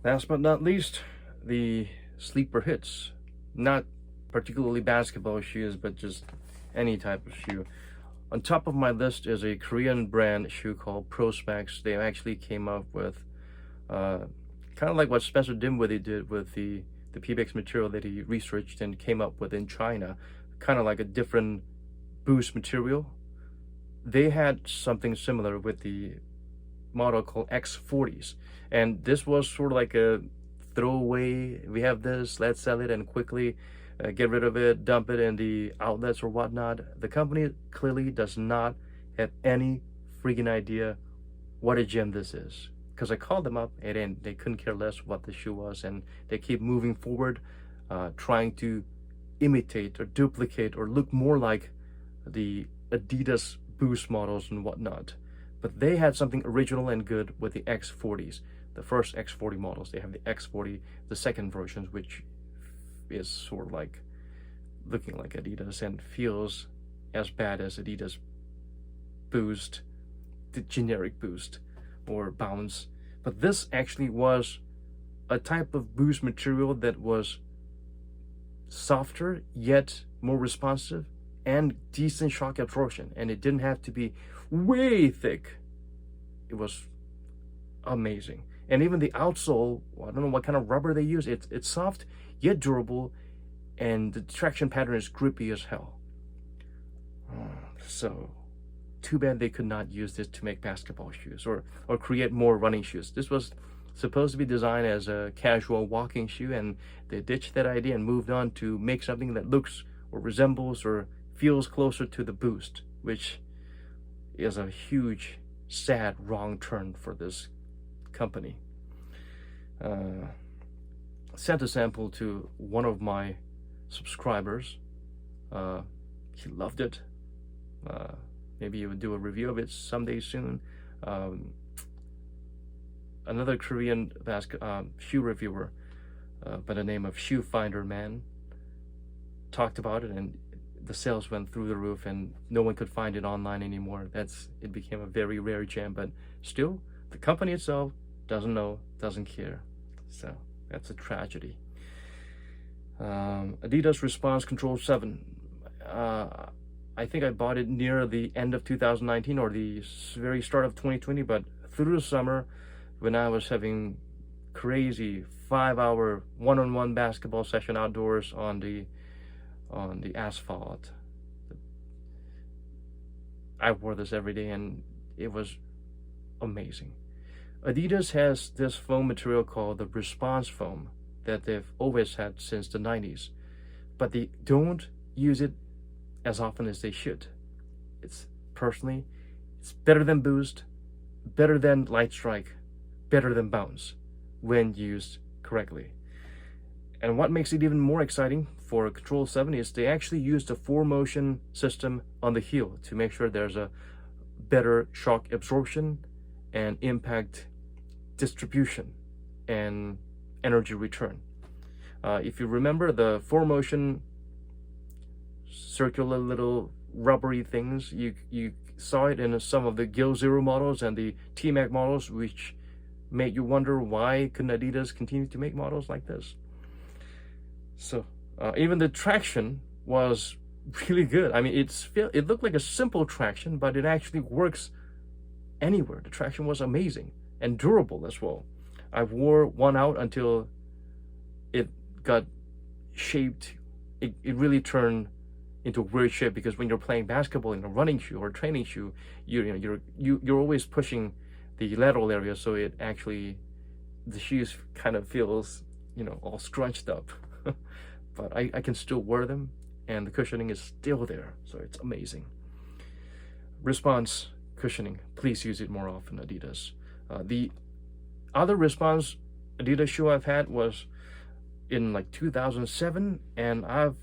Last but not least, the sleeper hits. Not particularly basketball shoes, but just any type of shoe. On top of my list is a Korean brand shoe called Prospex. They actually came up with uh, kind of like what Spencer Dinwiddie did with the PBX material that he researched and came up with in China, kind of like a different boost material. They had something similar with the model called X40s, and this was sort of like a throwaway. We have this, let's sell it and quickly get rid of it, dump it in the outlets or whatnot. The company clearly does not have any freaking idea what a gem this is, because I called them up and they couldn't care less what the shoe was, and they keep moving forward, trying to imitate or duplicate or look more like the Adidas Boost models and whatnot. But they had something original and good with the X40s, the first X40 models. They have the X40, the second versions, which is sort of like looking like Adidas and feels as bad as Adidas Boost, the generic Boost or Bounce. But this actually was a type of Boost material that was softer yet more responsive and decent shock absorption, and it didn't have to be way thick. It was amazing. And even the outsole, I don't know what kind of rubber they use, it's soft yet durable, and the traction pattern is grippy as hell. So too bad they could not use this to make basketball shoes or create more running shoes. This was supposed to be designed as a casual walking shoe, and they ditched that idea and moved on to make something that looks or resembles or feels closer to the Boost, which is a huge, sad, wrong turn for this company. Sent a sample to one of my subscribers. He loved it. Maybe you would do a review of it someday soon. Another Korean shoe reviewer by the name of Shoe Finder Man talked about it, and the sales went through the roof, and no one could find it online anymore. It became a very rare gem, but still, the company itself doesn't know, doesn't care. So that's a tragedy. Adidas Response Control 7. I think I bought it near the end of 2019 or the very start of 2020, but through the summer, when I was having crazy 5-hour one-on-one basketball session outdoors on the asphalt, I wore this every day, and it was amazing. Adidas has this foam material called the Response Foam that they've always had since the 90s, but they don't use it as often as they should. It's better than Boost, better than Light Strike, better than Bounce when used correctly. And what makes it even more exciting for Control 7 is they actually use the 4Motion system on the heel to make sure there's a better shock absorption and impact distribution and energy return. If you remember, the 4Motion circular little rubbery things, you saw it in some of the Gill Zero models and the T-Mac models, which made you wonder why couldn't Adidas continue to make models like this. So even the traction was really good. I mean, it looked like a simple traction, but it actually works anywhere. The traction was amazing and durable as well. I wore one out until it got shaped. It really turned into a weird shape, because when you're playing basketball in a running shoe or a training shoe, you're always pushing the lateral area, so it actually, the shoes kind of feels all scrunched up. But I can still wear them, and the cushioning is still there, so it's amazing. Response cushioning, please use it more often, Adidas. The other Response Adidas shoe I've had was in like 2007, and I've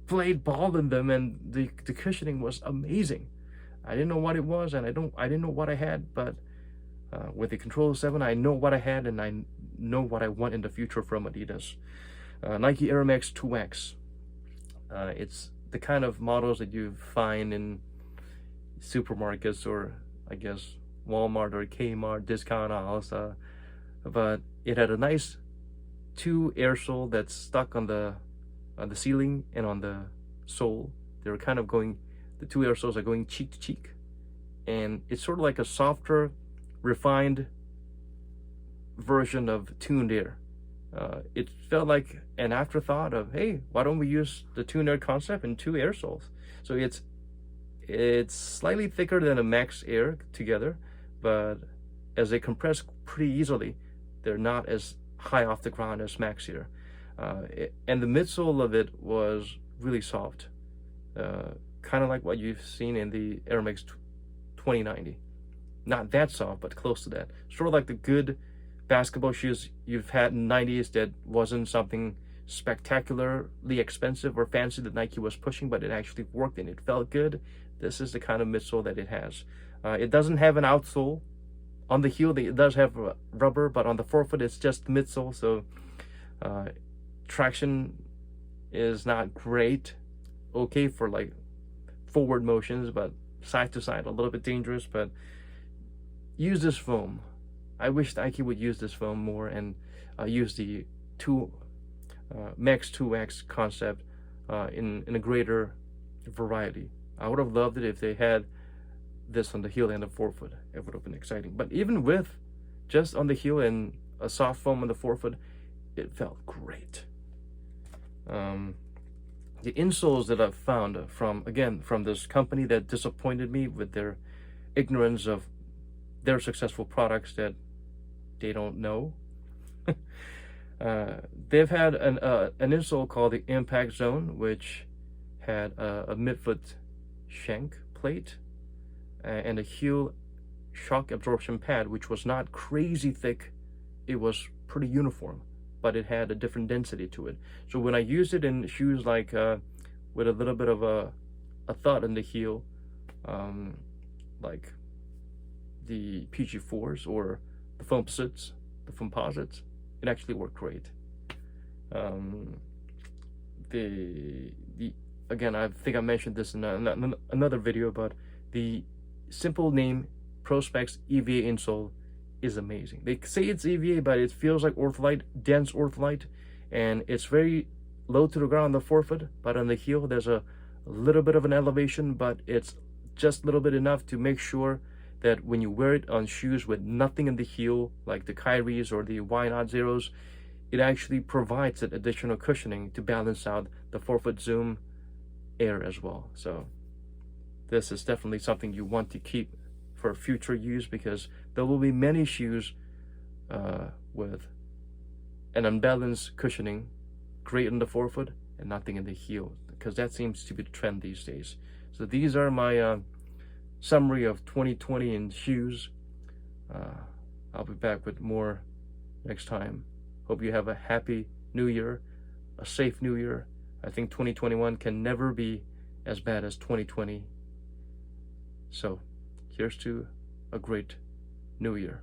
played ball in them, and the cushioning was amazing. I didn't know what it was, and I didn't know what I had, but with the Control 7, I know what I had, and I know what I want in the future from Adidas. Nike Air Max 2X. It's the kind of models that you find in supermarkets, or I guess Walmart or Kmart discount aisles, but it had a nice two air sole that's stuck on the ceiling and on the sole. They're kind of going, the two air soles are going cheek to cheek, and it's sort of like a softer, refined version of Tuned Air. It felt like an afterthought of, hey, why don't we use the Tuned Air concept in two air soles? So it's slightly thicker than a Max Air together, but as they compress pretty easily, they're not as high off the ground as Max Air. And the midsole of it was really soft, kind of like what you've seen in the Air Max 2090. Not that soft, but close to that. Sort of like the good basketball shoes you've had in the 90s that wasn't something spectacularly expensive or fancy that Nike was pushing, but it actually worked and it felt good. This is the kind of midsole that it has. It doesn't have an outsole. On the heel, it does have rubber, but on the forefoot, it's just the midsole, so traction is not great. Okay for like forward motions, but side to side, a little bit dangerous. But use this foam. I wish Nike would use this foam more and use the Max 2X concept in a greater variety. I would have loved it if they had this on the heel and the forefoot. It would have been exciting. But even with just on the heel and a soft foam on the forefoot, it felt great. The insoles that I've found from this company that disappointed me with their ignorance of their successful products that they don't know. They've had an insole called the Impact Zone, which had a midfoot shank plate and a heel shock absorption pad, which was not crazy thick. It was pretty uniform, but it had a different density to it. So when I used it in shoes like with a little bit of a thud in the heel, like the PG4s or the Foamposites, it actually worked great. Again, I think I mentioned this in another video, but the simple name Prospex EVA insole is amazing. They say it's EVA, but it feels like Ortholite, dense Ortholite, and it's very low to the ground on the forefoot, but on the heel there's a little bit of an elevation, but it's just a little bit enough to make sure that when you wear it on shoes with nothing in the heel, like the Kyries or the Y-Not Zeros, it actually provides that additional cushioning to balance out the forefoot zoom air as well. So this is definitely something you want to keep for future use, because there will be many shoes with an unbalanced cushioning, great in the forefoot and nothing in the heel, because that seems to be the trend these days. So these are my summary of 2020 in shoes. I'll be back with more next time. Hope you have a happy new year, a safe new year. I think 2021 can never be as bad as 2020. So here's to a great new year.